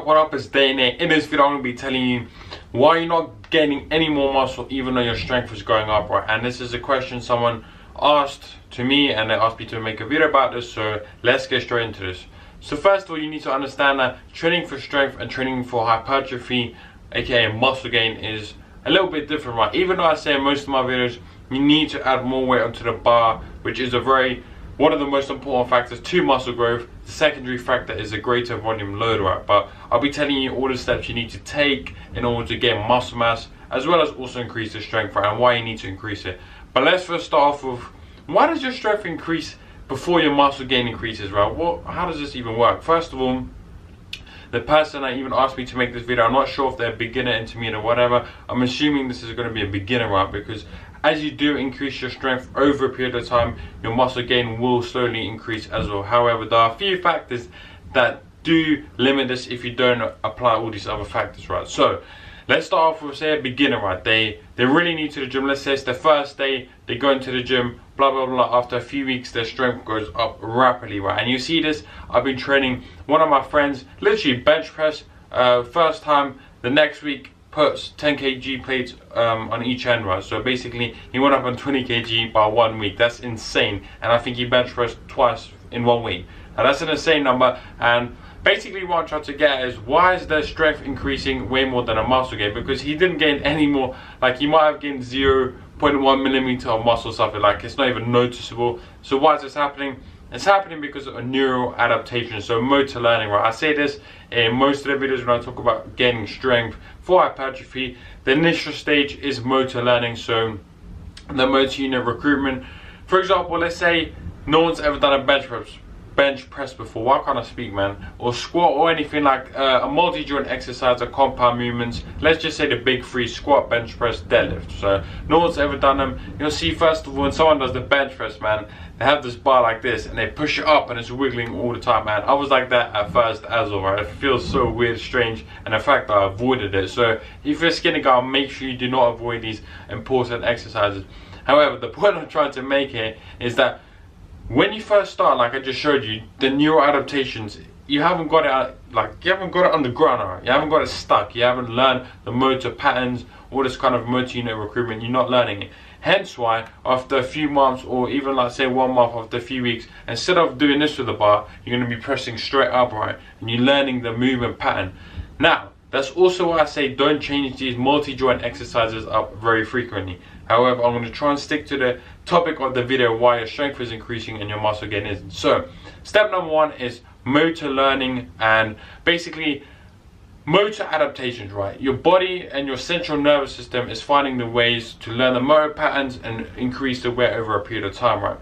what up, it's Dane. In this video I'm going to be telling you why you're not gaining any more muscle even though your strength is going up, right? And this is a question someone asked to me and they asked me to make a video about this, so let's get straight into this. So first of all, you need to understand that training for strength and training for hypertrophy, aka muscle gain, is a little bit different, right? Even though I say in most of my videos you need to add more weight onto the bar, which is one of the most important factors to muscle growth. The secondary factor is a greater volume load, right? But I'll be telling you all the steps you need to take in order to gain muscle mass, as well as also increase the strength, right? And why you need to increase it. But let's first start off with, why does your strength increase before your muscle gain increases, right? How does this even work? First of all, the person that even asked me to make this video, I'm not sure if they're beginner, intermediate, or whatever. I'm assuming this is going to be a beginner, right? Because as you do increase your strength over a period of time, your muscle gain will slowly increase as well. However, there are a few factors that do limit this if you don't apply all these other factors, right? So let's start off with, say, a beginner, right? They're really new to the gym. Let's say it's their first day, they go into the gym, blah blah blah. After a few weeks their strength goes up rapidly, right? And you see this, I've been training one of my friends, literally bench press, first time, the next week puts 10 kg plates on each end, right? So basically he went up on 20 kg by 1 week. That's insane. And I think he bench pressed twice in 1 week. Now that's an insane number. And basically what I'm trying to get is, why is their strength increasing way more than a muscle gain? Because he didn't gain any more. Like, he might have gained 0.1 millimeter of muscle, something like, it's not even noticeable. So why is this happening? It's happening because of a neural adaptation, so motor learning, right? I say this in most of the videos when I talk about gaining strength for hypertrophy. The initial stage is motor learning, so the motor unit recruitment. For example, let's say no one's ever done a bench press before. Why can't I speak, man? Or squat, or anything like a multi-joint exercise or compound movements. Let's just say the big three: squat, bench press, deadlift. So no one's ever done them. You'll see, first of all, when someone does the bench press, man, they have this bar like this and they push it up and it's wiggling all the time, man. I was like that at first as well, right? It feels so weird, strange, and in fact I avoided it. So if you're a skinny guy, make sure you do not avoid these important exercises. However, the point I'm trying to make here is that when you first start, like I just showed you, the neural adaptations, you haven't got it you haven't got it on the ground, right? You haven't got it stuck. You haven't learned the motor patterns, all this kind of motor unit recruitment. You're not learning it. Hence why after a few months, or even like say 1 month, after a few weeks, instead of doing this with the bar, you're going to be pressing straight up, right? And you're learning the movement pattern. Now, that's also why I say don't change these multi-joint exercises up very frequently. However, I'm going to try and stick to the topic of the video, why your strength is increasing and your muscle gain isn't. So step number 1 is motor learning, and basically motor adaptations, right? Your body and your central nervous system is finding the ways to learn the motor patterns and increase the weight over a period of time, right?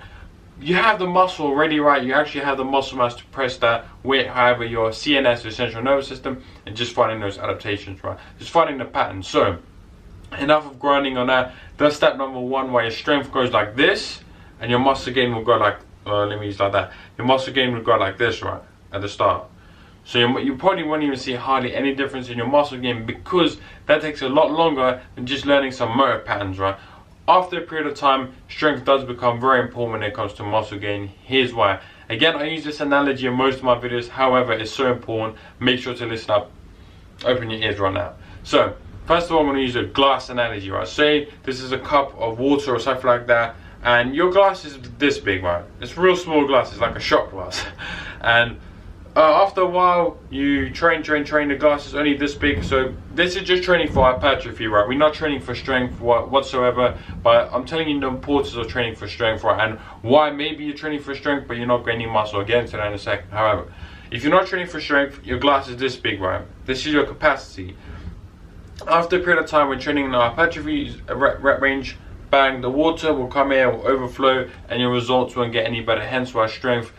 You have the muscle already, right? You actually have the muscle mass to press that weight. However, your CNS, your central nervous system, and just finding those adaptations, right? Just finding the pattern. So enough of grinding on that. That's step number 1, where your strength goes like this and your muscle gain will go like, let me use like that. Your muscle gain will go like this, right, at the start. So you probably won't even see hardly any difference in your muscle gain, because that takes a lot longer than just learning some motor patterns, right? After a period of time, strength does become very important when it comes to muscle gain. Here's why. Again, I use this analogy in most of my videos. However, it's so important. Make sure to listen up. Open your ears right now. So first of all, I'm going to use a glass analogy, right? Say this is a cup of water or something like that, and your glass is this big, right? It's real small glass. It's like a shot glass. And after a while, you train, the glass is only this big. So this is just training for hypertrophy, right? We're not training for strength whatsoever, but I'm telling you the importance of training for strength, right? And why maybe you're training for strength but you're not gaining muscle. I'll get into that in a second. However, if you're not training for strength, your glass is this big, right? This is your capacity. After a period of time, when training in the hypertrophy rep range, bang, the water will come here, will overflow, and your results won't get any better. Hence why strength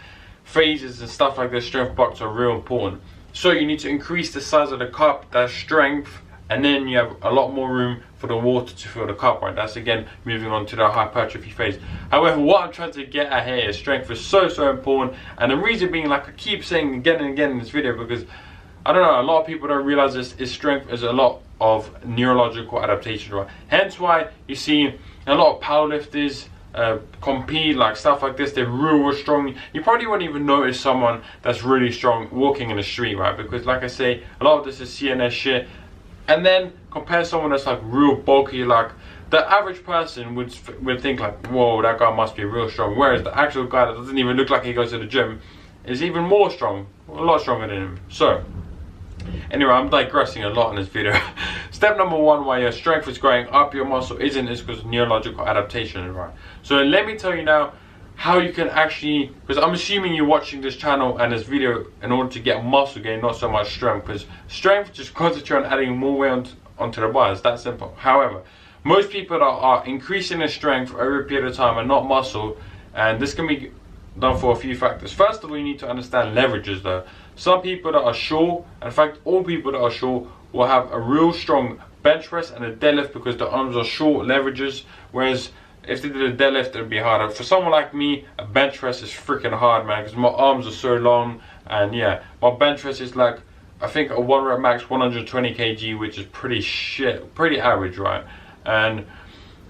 phases and stuff like this, strength blocks, are real important. So you need to increase the size of the cup, that's strength, and then you have a lot more room for the water to fill the cup, right? That's again moving on to the hypertrophy phase. However, what I'm trying to get at here is strength is so important, and the reason being, like I keep saying again and again in this video, because I don't know, a lot of people don't realize this, is strength is a lot of neurological adaptation, right? Hence why you see a lot of powerlifters, compete, like stuff like this, they're real strong. You probably won't even notice someone that's really strong walking in the street, right? Because like I say, a lot of this is CNS shit. And then compare someone that's like real bulky, like the average person would think like, whoa, that guy must be real strong. Whereas the actual guy that doesn't even look like he goes to the gym is even more strong, a lot stronger than him. So anyway, I'm digressing a lot in this video. Step number one, why your strength is growing up your muscle is because of neurological adaptation, right? So let me tell you now how you can actually, because I'm assuming you're watching this channel and this video in order to get muscle gain, not so much strength, because strength just concentrate on adding more weight onto the bar. It's that simple. However, most people that are increasing their strength over a period of time and not muscle, and this can be done for a few factors. First of all, you need to understand leverages though. Some people that are short, in fact all people that are short, will have a real strong bench press and a deadlift because the arms are short leverages, whereas if they did a deadlift it would be harder. For someone like me, a bench press is freaking hard, man, because my arms are so long. And yeah, my bench press is like, I think a 1 rep max 120 kg, which is pretty average, right? And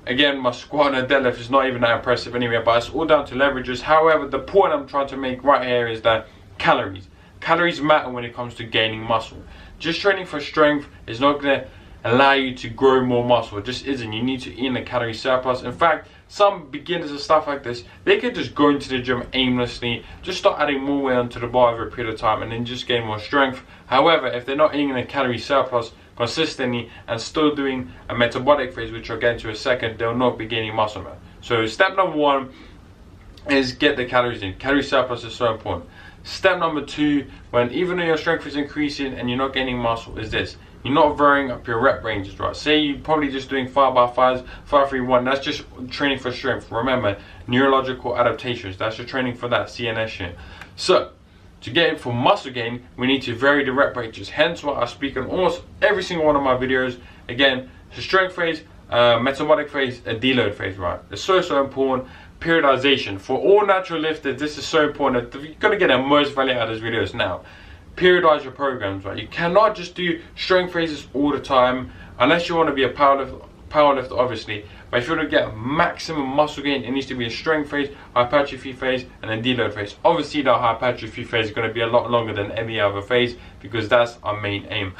again, my squat and deadlift is not even that impressive anyway, but it's all down to leverages. However, the point I'm trying to make right here is that calories matter when it comes to gaining muscle. Just training for strength is not going to allow you to grow more muscle. It just isn't. You need to eat in a calorie surplus. In fact, some beginners and stuff like this, they could just go into the gym aimlessly, just start adding more weight onto the bar over a period of time and then just gain more strength. However, if they're not eating in a calorie surplus consistently and still doing a metabolic phase, which I'll get into in a second, they'll not be gaining muscle mass. So step number one is get the calories in. Calorie surplus is so important. Step number two, even though your strength is increasing and you're not gaining muscle, is this: you're not varying up your rep ranges, right? Say you're probably just doing 5x5s, 5-3-1, that's just training for strength. Remember, neurological adaptations, that's your training for that CNS shit. So to get it for muscle gain, we need to vary the rep ranges. Hence why I speak on almost every single one of my videos. Again, the strength phase, metabolic phase, a deload phase, right? It's so important. Periodization. For all natural lifters, this is so important. You're going to get the most value out of these videos now. Periodize your programs, right? You cannot just do strength phases all the time, unless you want to be a powerlifter, obviously. But if you want to get maximum muscle gain, it needs to be a strength phase, hypertrophy phase, and then deload phase. Obviously, the hypertrophy phase is going to be a lot longer than any other phase because that's our main aim.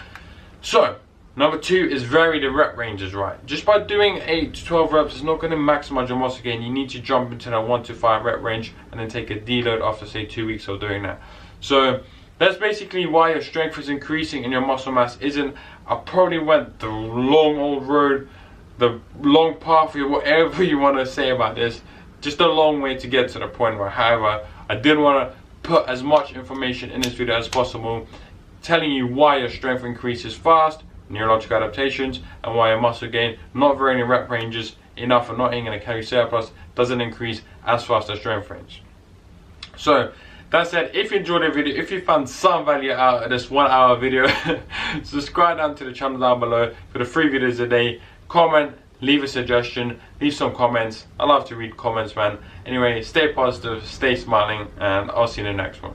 So number two is vary the rep ranges, right? Just by doing 8 to 12 reps is not going to maximize your muscle gain. You need to jump into that 1 to 5 rep range and then take a deload after say 2 weeks of doing that. So that's basically why your strength is increasing and your muscle mass isn't. I probably went the long old road, the long pathway, whatever you want to say about this. Just a long way to get to the point where, however, I did want to put as much information in this video as possible, telling you why your strength increases fast, neurological adaptations, and why your muscle gain, not varying in rep ranges enough and not eating in a calorie surplus, doesn't increase as fast as strength range. So that said, if you enjoyed the video, if you found some value out of this 1 hour video, subscribe down to the channel down below for the 3 videos a day. Comment, leave a suggestion, leave some comments. I love to read comments, man. Anyway, stay positive, stay smiling, and I'll see you in the next one.